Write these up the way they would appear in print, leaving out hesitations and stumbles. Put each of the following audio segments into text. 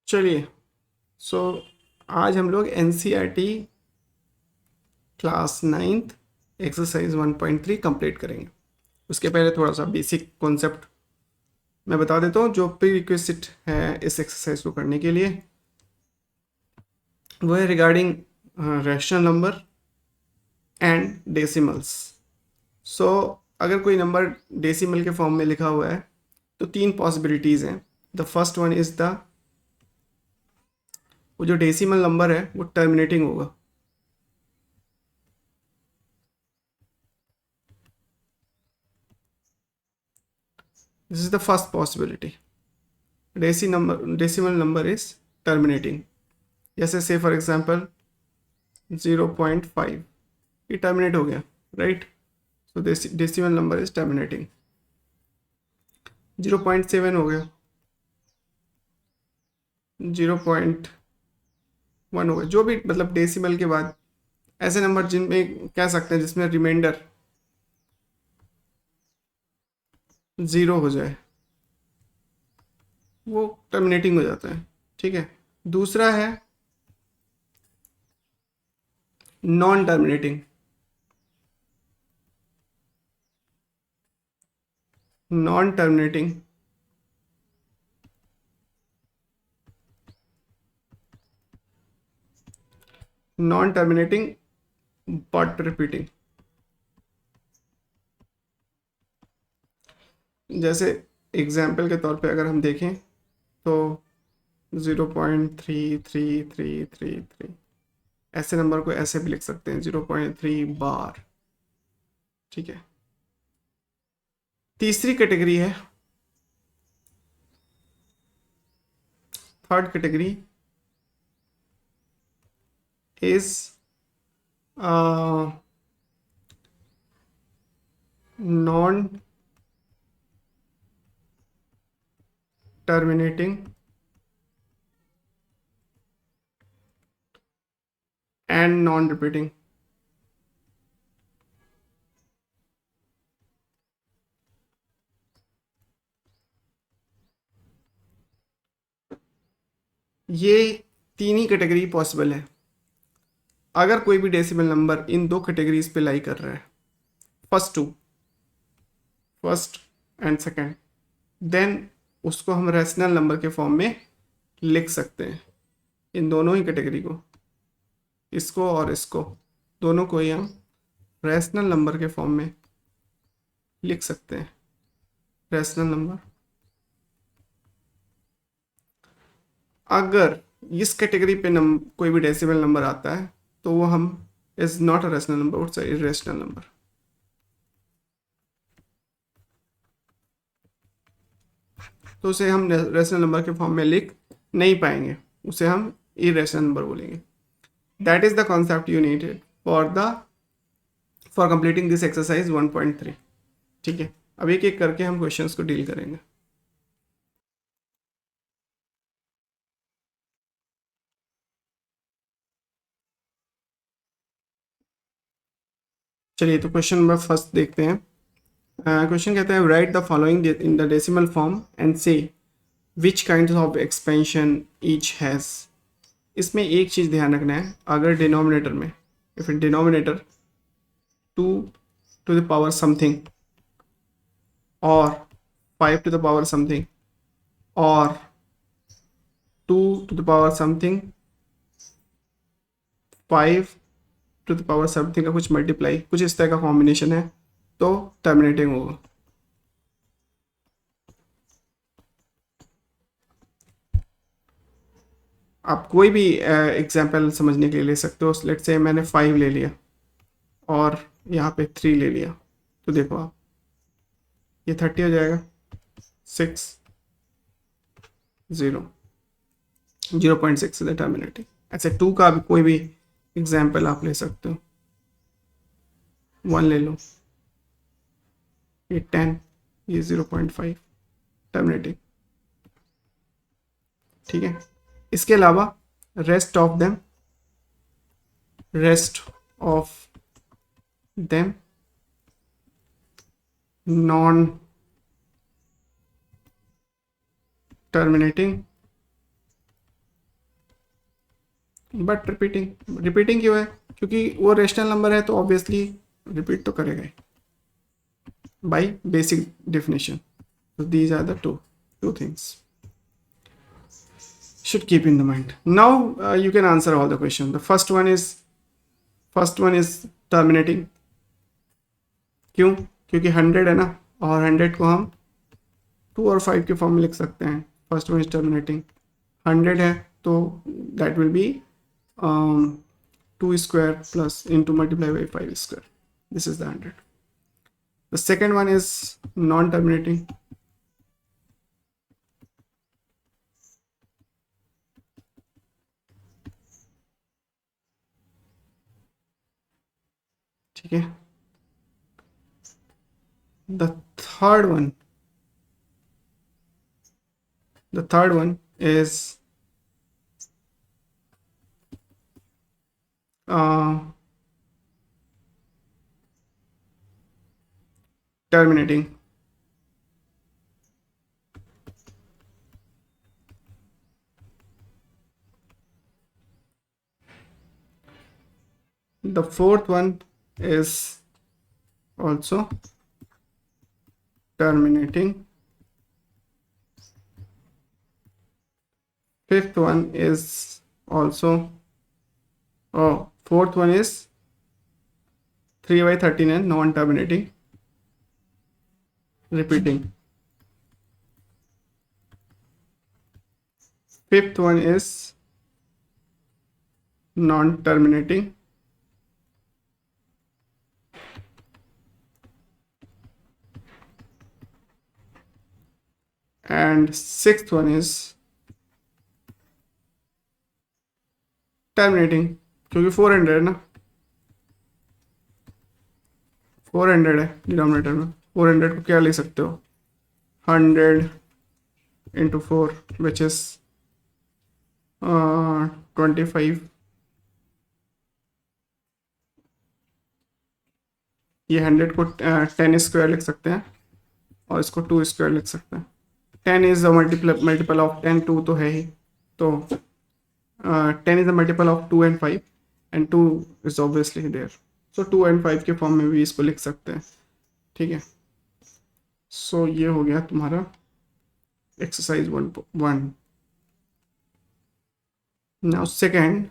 चलिए, सो आज हम लोग NCERT class 9th exercise 1.3 complete करेंगे। उसके पहले थोड़ा सा बेसिक कॉन्सेप्ट मैं बता देता हूँ। जो प्री रिक्विजिट है इस एक्सरसाइज को करने के लिए वो है regarding rational number and decimals. So अगर कोई नंबर डेसिमल के फॉर्म में लिखा हुआ है तो तीन पॉसिबिलिटीज़ हैं। The first one is the वो जो डेसिमल नंबर है वो टर्मिनेटिंग होगा। This is the first possibility. Decimal number is terminating. जैसे से फॉर एग्जांपल 0.5 ये टर्मिनेट हो गया, right. So decimal number is terminating. 0.7 हो गया, 0.1 हो गया, जो भी मतलब डेसिमल के बाद ऐसे नंबर जिनमें कह सकते हैं जिसमें रिमाइंडर 0 हो जाए वो टर्मिनेटिंग हो जाता है, ठीक है। दूसरा है non terminating. Non terminating non terminating but repeating. जैसे एग्जाम्पल के तौर पे अगर हम देखें तो 0.3333 ऐसे नंबर को ऐसे भी लिख सकते हैं, 0.3 बार, ठीक है। तीसरी कैटेगरी है, third category is non terminating and non repeating. ये तीन ही कैटेगरी पॉसिबल है। अगर कोई भी डेसिमल नंबर इन दो कैटेगरीज पे लाई कर रहा है, फर्स्ट एंड सेकंड, देन उसको हम रैशनल नंबर के फॉर्म में लिख सकते हैं। इन दोनों ही कैटेगरी को, इसको और इसको, दोनों को ही हम रैशनल नंबर के फॉर्म में लिख सकते हैं। रैशनल नंबर अगर इस कैटेगरी पे कोई भी डेसिमल नंबर आता है तो वो हम is not a rational number, it's irrational number. तो उसे हम रैशनल नंबर के फॉर्म में लिख नहीं पाएंगे, उसे हम इरेशनल नंबर बोलेंगे। That is the concept you needed for completing this exercise 1.3, ठीक है। अब एक एक करके हम क्वेश्चंस को डील करेंगे। चलिए, तो क्वेश्चन नंबर फर्स्ट देखते हैं। क्वेश्चन कहता है write the following in the decimal form and say which kind of expansion each has. इसमें एक चीज़ ध्यान रखना है, अगर डिनोमिनेटर में if denominator 2 to the power something or 5 to the power something or 2 to the power something 5 to the power something का कुछ मल्टीप्लाई, कुछ इस तरह का कॉम्बिनेशन है तो टर्मिनेटिंग होगा। आप कोई भी एग्जाम्पल समझने के लिए ले सकते हो। लेट से मैंने 5 ले लिया और यहाँ पे 3 ले लिया, तो देखो आप ये 30 हो जाएगा। 6 0 0.6 इज टर्मिनेटिंग। ऐसे 2 का भी कोई भी एग्जाम्पल आप ले सकते हो। 1 ले लो, ये 10, ये 0.5 टर्मिनेटिंग, ठीक है। इसके अलावा rest of them non terminating but repeating क्यों है? क्योंकि वो रेशनल नंबर है तो ऑब्वियसली रिपीट तो करेगा ही by basic definition. So these are the two things should keep in the mind. Now you can answer all the question. The first one is terminating. क्यों? क्योंकि 100 है ना, और 100 को हम 2 और 5 के फॉर्म में लिख सकते हैं. First one is terminating. 100 है तो that will be 2 square plus into multiply by 5 square. This is the 100. The second one is non-terminating. ठीक है. The third one is terminating. The fourth one is also terminating. Fifth one is also, fourth one is 3/39 non-terminating. Repeating. Fifth one is non-terminating. And sixth one is terminating. क्योंकि 400 है ना, 400 है denominator में. 400 को क्या ले सकते हो? 100 into 4 which is 25. ये 100 को 10 स्क्वायर लिख सकते हैं और इसको 2 स्क्वायर लिख सकते हैं. 10 इज अ मल्टीपल ऑफ 10. 2 तो है ही, तो 10 is a multiple of 2 and 5 and 2 is obviously there. So 2 and 5 के फॉर्म में भी इसको लिख सकते हैं. ठीक है. सो ये हो गया तुम्हारा exercise 1. Now second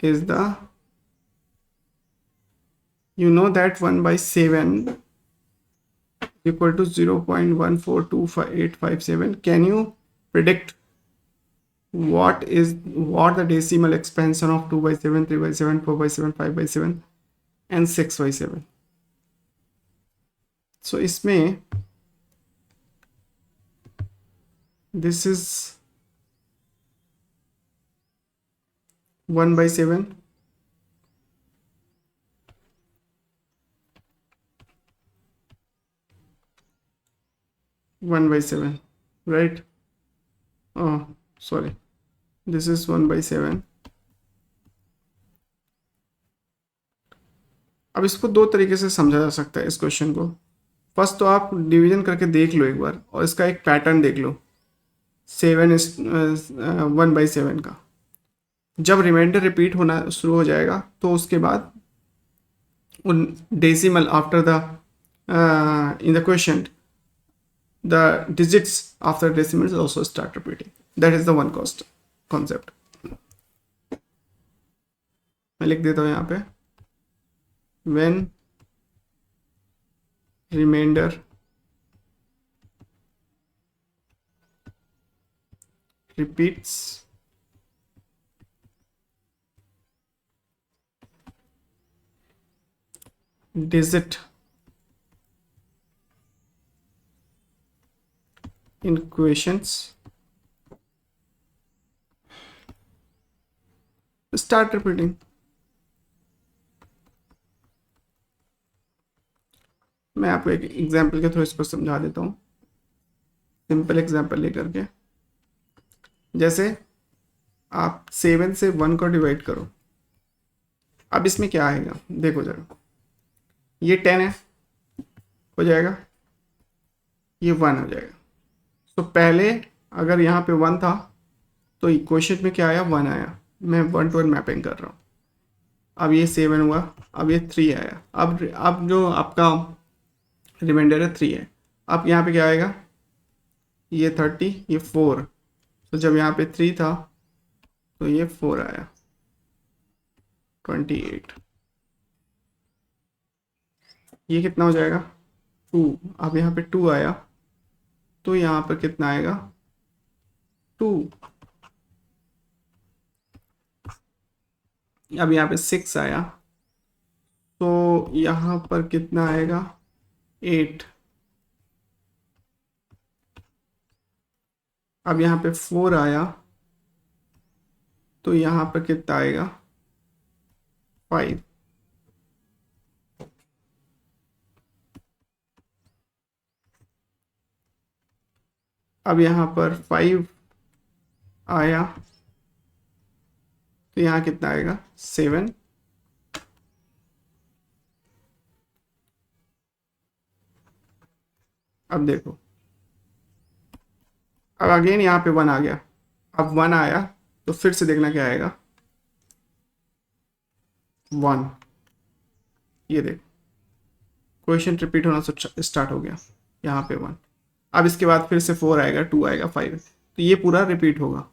is the, you know that 1/7 equal to 0.1425857. Can you predict what the decimal expansion of 2/7, 3/7, 4/7, 5/7 and 6/7? So इसमें this is 1/7, 1/7, right? Oh, sorry, this is 1/7. अब इसको दो तरीके से समझा जा सकता है इस क्वेश्चन को. फर्स्ट तो आप डिवीजन करके देख लो एक बार और इसका एक पैटर्न देख लो. 1/7 का जब रिमाइंडर रिपीट होना शुरू हो जाएगा तो उसके बाद उन decimal after the in the question the digits after decimals also start repeating. That is the one concept. मैं लिख देता हूँ यहाँ पे, when remainder repeats digit in questions, start repeating. मैं आपको एक एग्जाम्पल के थ्रू इसको समझा देता हूँ. सिंपल एग्जाम्पल लेकर के, जैसे आप 7 से 1 को डिवाइड करो. अब इसमें क्या आएगा देखो जरा. ये 10 है, हो जाएगा, ये 1 हो जाएगा. तो पहले अगर यहाँ पे 1 था तो क्वेश्चन में क्या आया, 1 आया, मैं 1 to 1 मैपिंग कर रहा हूँ। अब ये 7 हुआ, अब ये 3 आया, अब जो आपका रिमाइंडर है 3 है। अब यहाँ पे क्या आएगा, ये 30, ये 4, तो जब यहाँ पे 3 था तो ये 4 आया, 28। ये कितना हो जाएगा, 2। अब यहाँ पे 2 आया, तो यहाँ पर कितना आएगा, 2। अब यहाँ पे 6 आया, तो यहाँ पर कितना आएगा, 8। अब यहाँ पे 4 आया, तो यहाँ पर कितना आएगा, 5। अब यहाँ पर 5 आया, तो यहाँ कितना आएगा, 7। अब देखो, अब अगेन यहाँ पे 1 आ गया, अब 1 आया तो फिर से देखना क्या आएगा, 1। ये देखो क्वेश्चन रिपीट होना स्टार्ट हो गया, यहाँ पे 1। अब इसके बाद फिर से 4 आएगा, 2 आएगा, 5, तो ये पूरा रिपीट होगा।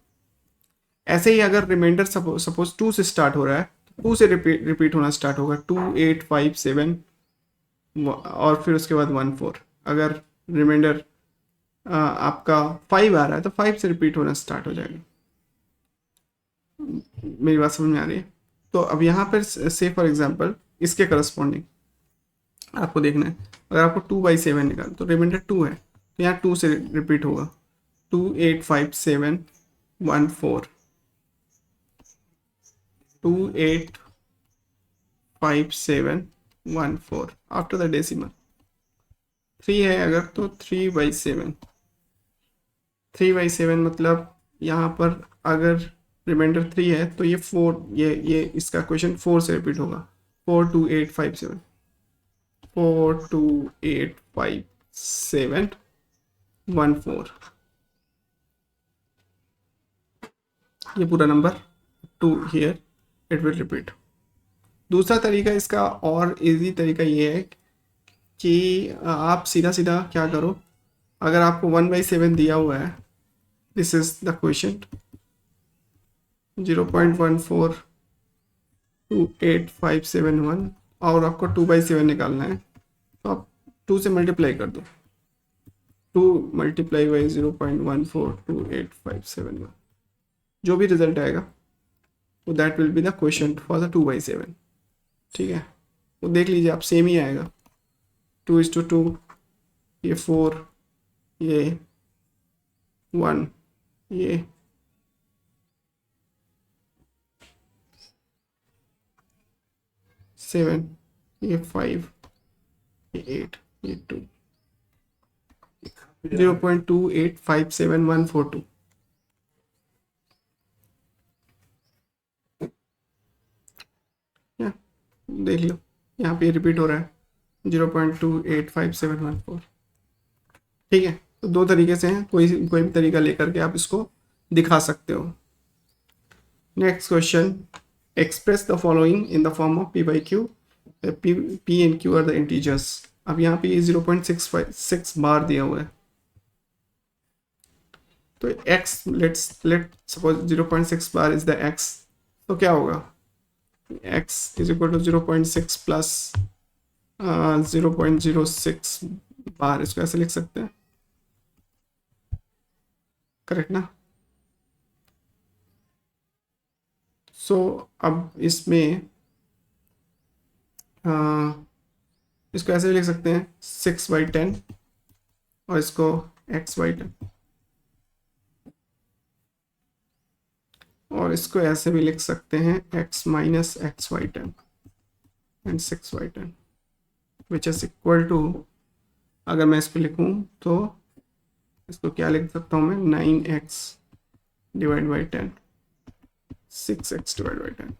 ऐसे ही अगर रिमाइंडर सपोज 2 से स्टार्ट हो रहा है, तो 2 से रिपीट होना स्टार्ट होगा, 2, 8, 5, 7, और फिर उसके बाद 1, 4। अगर रिमाइंडर आपका 5 आ रहा है तो 5 से रिपीट होना स्टार्ट हो जाएगा। मेरी बात समझ में आ रही है? तो अब यहाँ पर से फॉर एग्जांपल इसके करस्पॉन्डिंग आपको देखना है, अगर आपको 2/7 निकाल, तो रिमाइंडर 2 है, तो यहाँ 2 से रिपीट होगा, 2, 8, 5, 7, 1, 4, 2, 8, 5, 7, 1, 4 आफ्टर द डेसिमल। 3 है अगर, तो 3/7। 3/7 मतलब यहाँ पर अगर रिमाइंडर 3 है तो ये 4, ये इसका क्वेश्चन 4 से रिपीट होगा, 4, 2, 8, 5, 7, 4, 2, 8, 5, 7, 1, 4। ये पूरा number 2 here it will repeat. दूसरा तरीका इसका और इजी तरीका ये है कि आप सीधा सीधा क्या करो, अगर आपको 1/7 दिया हुआ है, दिस इज द क्वेश्चन, 0.1428571, और आपको 2/7 निकालना है, तो आप 2 से मल्टीप्लाई कर दो, 2 मल्टीप्लाई बाई 0.1428571, जो भी रिजल्ट आएगा तो that will be the question for the 2/7। ठीक है, तो देख लीजिए आप, सेम ही आएगा, 2:2, ये 4, ये 1, ये 7, ये 5, ये 8, ये 2, 0.2857142। देख लो यहाँ पे रिपीट हो रहा है, 0.2857114। ठीक है, तो दो तरीके से हैं, कोई भी तरीका लेकर के आप इसको दिखा सकते हो। Next question, express the following in the form of p/q, p and q are the integers. अब यहाँ पे 0.6 बार दिया हुआ है, तो x let suppose 0.6 bar is the x, तो क्या होगा, x is equal to 0.6 plus 0.06 bar, इसको ऐसे लिख सकते हैं, करेक्ट ना। सो अब इसमें इसको ऐसे भी लिख सकते हैं 6/10, और इसको x/10, और इसको ऐसे भी लिख सकते हैं x minus x/10 and 6/10 which is equal to, अगर मैं इसको लिखूं तो इसको क्या लिख सकता हूं मैं, 9x divide by 10, 6x divide by 10,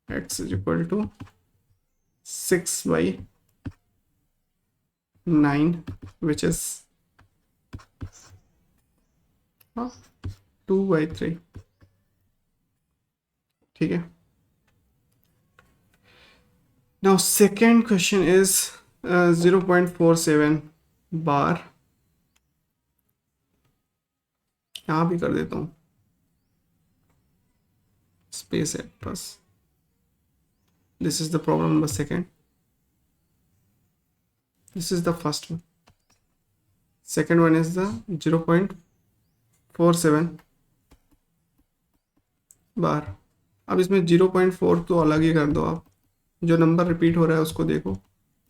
x is equal to 6/9 which is 2/3, ठीक है। Now second question is 0.47 bar, यहाँ भी कर देता हूँ, स्पेस है बस। This is the problem number second, this is the first one, second one is the 0.47 bar. अब इसमें 0.4 तो अलग ही कर दो आप, जो नंबर रिपीट हो रहा है उसको देखो,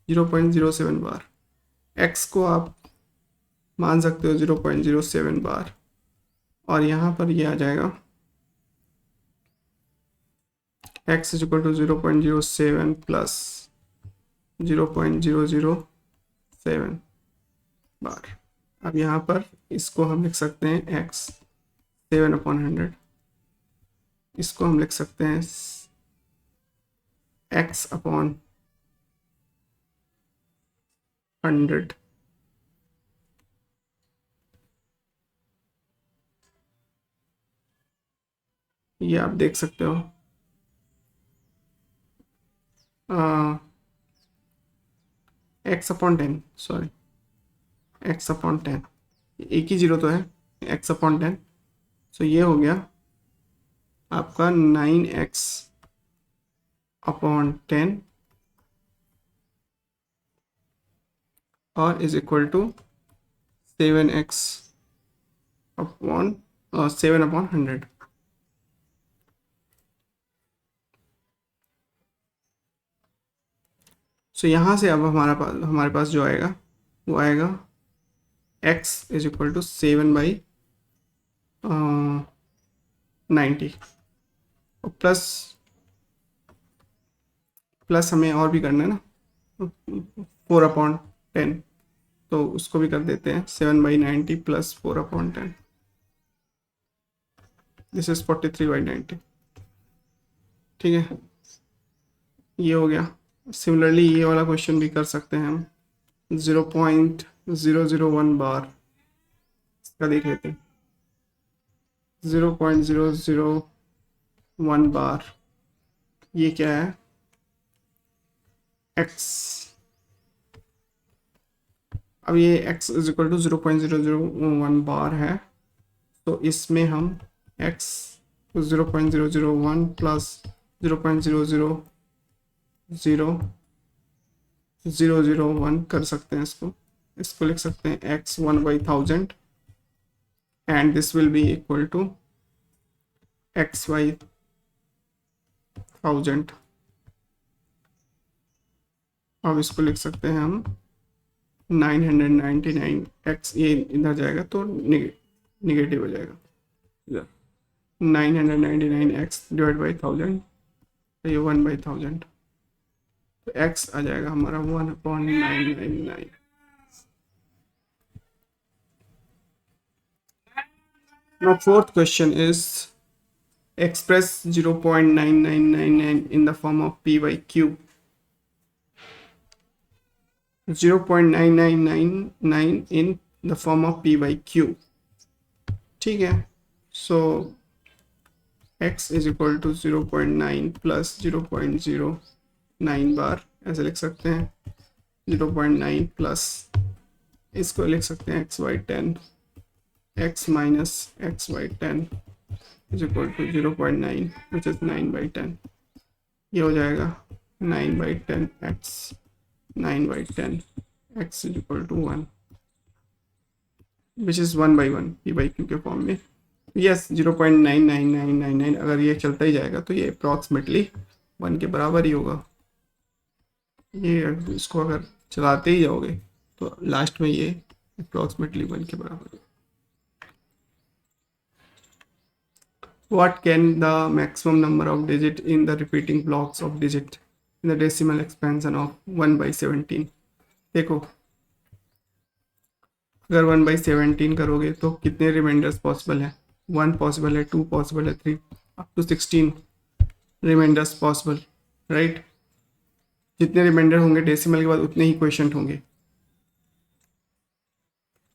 0.07 बार। x को आप मान सकते हो 0.07 बार, और यहाँ पर ये आ जाएगा x is equal to 0.07 plus 0.007 bar. अब यहाँ पर इसको हम लिख सकते हैं x 7/100, इसको हम लिख सकते हैं x/100। ये आप देख सकते हो, x/10, सॉरी x/10, एक ही जीरो तो है, x/10। सो ये हो गया आपका 9x/10 और इज इक्वल टू 7/100। सो यहाँ से अब हमारे पास जो आएगा वो आएगा x इज इक्वल टू 7/90, और प्लस हमें और भी करना है ना, 4/10, तो उसको भी कर देते हैं 7/90 प्लस 4/10, दिस इज 43/90, ठीक है। ये हो गया। सिमिलरली ये वाला क्वेश्चन भी कर सकते हैं हम, 0.001 बार, इसका देख लेते हैं। 0.001 बार, ये क्या है, x। अब ये x इज इक्वल टू 0.001 बार है, तो इसमें हम x 0.001 प्लस 0.0000001 कर सकते हैं। इसको लिख सकते हैं x 1/1000 and this will be equal to x/1000। अब इसको लिख सकते हैं हम 999, x ये इधर जाएगा तो निगेटिव हो जाएगा, 999x डिवाइड बाई 1000, तो ये 1/1000, तो x आ जाएगा हमारा 1/999। Now fourth question is express 0.9999 in the form of p/q। 0.9999 in the form of p/q, ठीक है। So x is equal to 0.9 plus 0.09 bar, ऐसे लिख सकते हैं। 0.9 प्लस, इसको लिख सकते हैं x/10, x minus x/10 is equal to 0.9 which is 9/10। ये हो जाएगा 9/10x, 9/10 x is equal to 1 which is 1/1 p/q के फॉर्म में। यस 0.99999, अगर ये चलता ही जाएगा तो ये अप्रॉक्सीमेटली 1 के बराबर ही होगा। ये इसको अगर चलाते ही जाओगे तो लास्ट में ये अप्रॉक्सीमेटली 1 के बराबर होगा। What can the maximum number of digit in the repeating blocks of digit in the decimal expansion of 1/17? देखो अगर 1/17 करोगे तो कितने रिमाइंडर्स पॉसिबल है, 1 पॉसिबल है, 2 पॉसिबल है, 3 up to 16 reminders possible, right. जितने रिमाइंडर होंगे डेसिमल के बाद उतने ही क्वेश्चन होंगे।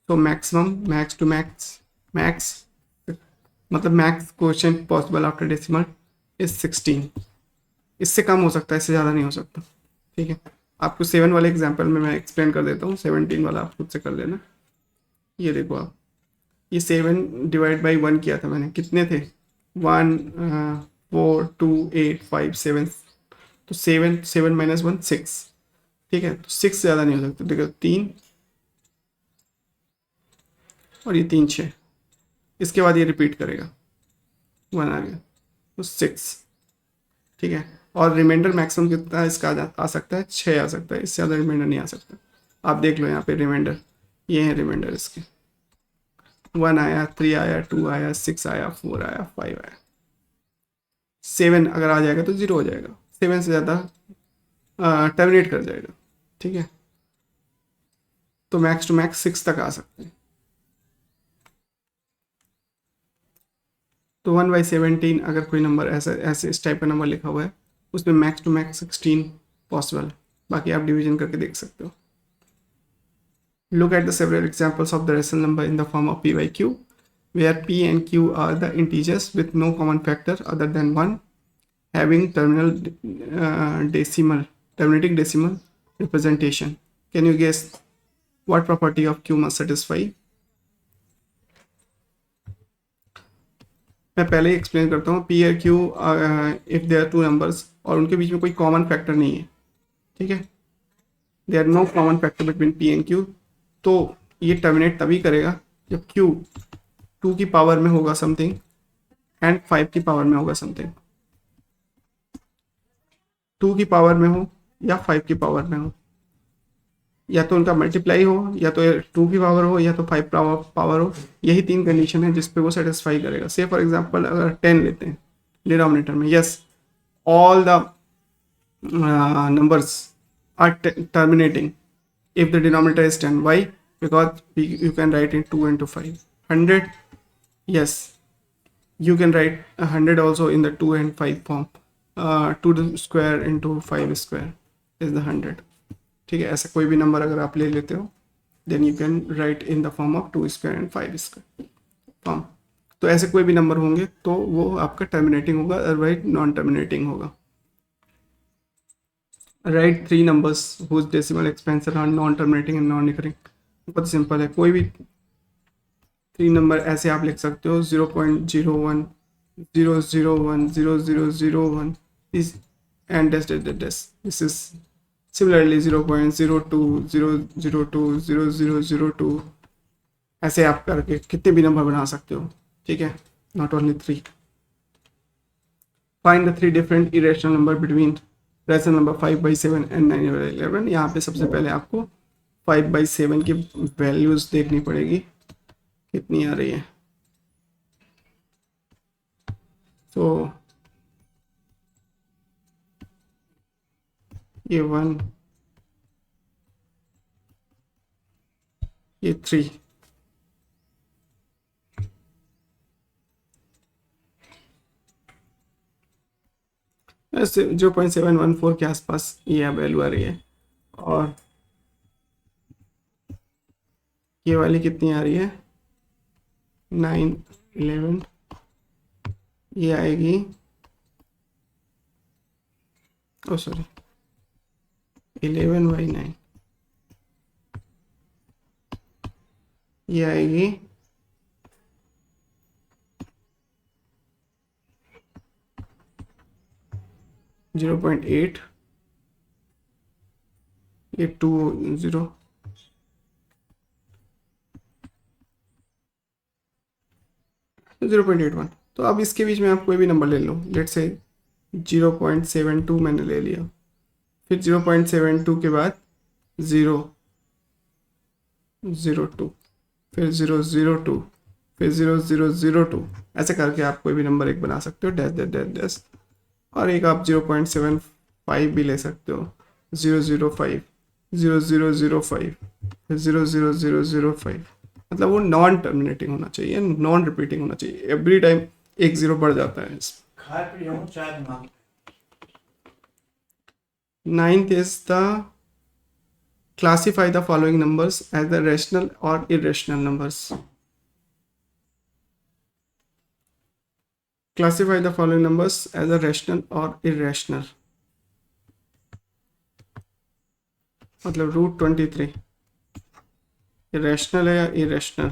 तो maximum, max to max, max मतलब max coefficient possible after decimal is 16। इससे कम हो सकता है, इससे ज़्यादा नहीं हो सकता। ठीक है, आपको 7 वाले एग्जाम्पल में मैं एक्सप्लेन कर देता हूँ, 17 वाला आप खुद से कर लेना। ये देखो आप, ये 7 डिवाइड बाई 1 किया था मैंने, कितने थे 1 4 2 8 5 7, तो 7 7 माइनस 1 6। ठीक है, तो 6 से ज़्यादा नहीं हो सकता। देखो 3 और ये 3 6, इसके बाद ये रिपीट करेगा, 1 आ गया तो 6। ठीक है, और रिमाइंडर मैक्सिमम कितना इसका आ सकता है, 6 आ सकता है, इससे ज़्यादा रिमाइंडर नहीं आ सकता। आप देख लो यहाँ पे रिमाइंडर, ये है रिमाइंडर इसके, 1 आया, 3 आया, 2 आया, 6 आया, 4 आया, 5 आया। 7 अगर आ जाएगा तो 0 हो जाएगा, 7 से ज़्यादा टर्मिनेट कर जाएगा। ठीक है, तो मैक्स टू मैक्स 6 तक आ सकते हैं। तो 1/17 अगर कोई नंबर ऐसा ऐसे इस टाइप का नंबर लिखा हुआ है, उसमें मैक्स टू मैक्स 16 पॉसिबल है। बाकी आप डिवीजन करके देख सकते हो। Look at the several examples of the rational number in the form of p by q, where p and q are the integers with no common factor other than 1, having terminating decimal representation. Can you guess what property of q must satisfy? मैं पहले ही explain करता हूँ, P और Q if they are two numbers और उनके बीच में कोई common factor नहीं है। ठीक है, they are no common factor between P and Q, तो ये टर्मिनेट तभी करेगा जब क्यू 2 की पावर में होगा समथिंग एंड 5 की पावर में होगा समथिंग। 2 की पावर में हो या 5 की पावर में हो, या तो उनका मल्टीप्लाई हो, या तो 2 की पावर हो, या तो 5 पावर हो। यही 3 कंडीशन है जिस पे वो सेटिस्फाई करेगा। से फॉर एग्जांपल अगर 10 लेते हैं डिनोमिनेटर में, yes all the numbers are terminating if the denominator is 10. Why? Because you can write in 2 into 5. 100, yes, you can write 100 also in the 2 and 5 form. 2 square into 5 square is the 100. ठीक है, ऐसा कोई भी number अगर आप ले लेते हो, then you can write in the form of 2 square and 5 square form. तो ऐसे कोई भी नंबर होंगे तो वो आपका टर्मिनेटिंग होगा, अदरवाइज नॉन टर्मिनेटिंग होगा। Right 3 numbers whose decimal expansion are non terminating and non recurring. बहुत सिंपल है, कोई भी 3 नंबर ऐसे आप लिख सकते हो, 0.01 001 0001 is and dash dash dash dash. This is similarly 0.02 002 0002। ऐसे आप करके कितने भी नंबर बना सकते हो। ठीक है, not only 3। Find the 3 different irrational number between rational number 5/7 and 9/11। यहाँ पे सबसे पहले आपको 5/7 की वैल्यूज देखनी पड़ेगी कितनी आ रही है। तो ये 1, ये 3, ऐसे 0.714 के आसपास ये वैल्यू आ रही है। और ये वाली कितनी आ रही है 9 11, ये आएगी, ओ सॉरी 11/9, ये आएगी 0.8, ये 20 0.81। तो अब इसके बीच में आप कोई भी नंबर ले लो, लेट से 0.72 मैंने ले लिया, फिर 0.72 के बाद 002, फिर 002, फिर 0002, ऐसे करके आप कोई भी नंबर एक बना सकते हो, डैश डैश डैश डैश। और एक आप 0.75 भी ले सकते हो, 005 0005, फिर 00005। मतलब वो नॉन टर्मिनेटिंग होना चाहिए, नॉन रिपीटिंग होना चाहिए, एवरी टाइम एक जीरो बढ़ जाता है। Ninth is the classify the following numbers as the rational or irrational numbers. Classify the following numbers as a rational और इरेशनल। मतलब √23 रैशनल है या irrational?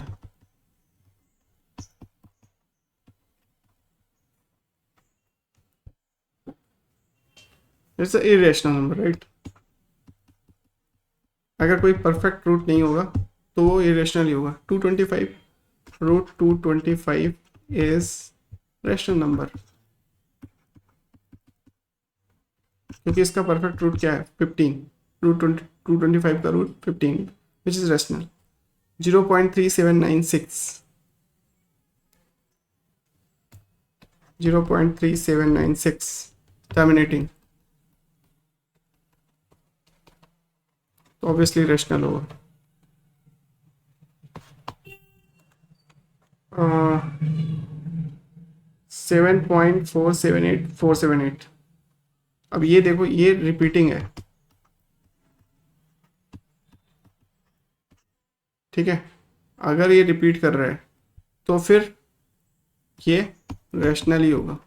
It's irrational number, right. अगर कोई परफेक्ट रूट नहीं होगा तो वो इरेशनल ही होगा। 225 √225 इज रैशनल नंबर, क्योंकि इसका परफेक्ट रूट क्या है? 15। √225 का root 15 which is rational. 0.3796 0.3796 terminating, तो ऑब्वियसली रैशनल होगा। 7.478478। अब ये देखो, ये रिपीटिंग है, ठीक है। अगर ये रिपीट कर रहा है तो फिर ये रैशनल ही होगा,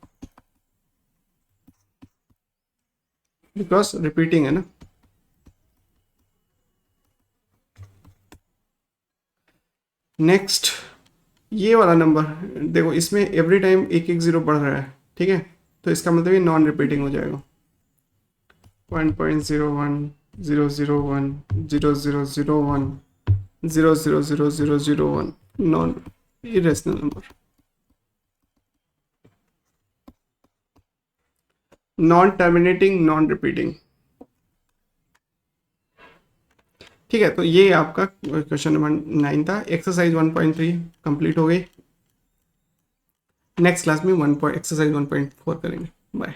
बिकॉज रिपीटिंग है ना। नेक्स्ट, ये वाला नंबर देखो, इसमें एवरी टाइम एक एक जीरो बढ़ रहा है, ठीक है। तो इसका मतलब ये नॉन रिपीटिंग हो जाएगा। 1.01 001 0001 00001 non irrational number, non terminating, non repeating. ठीक है, तो ये आपका क्वेश्चन नंबर 9 था। एक्सरसाइज 1.3 कंप्लीट हो गई। नेक्स्ट क्लास में एक्सरसाइज 1.4 करेंगे। बाय।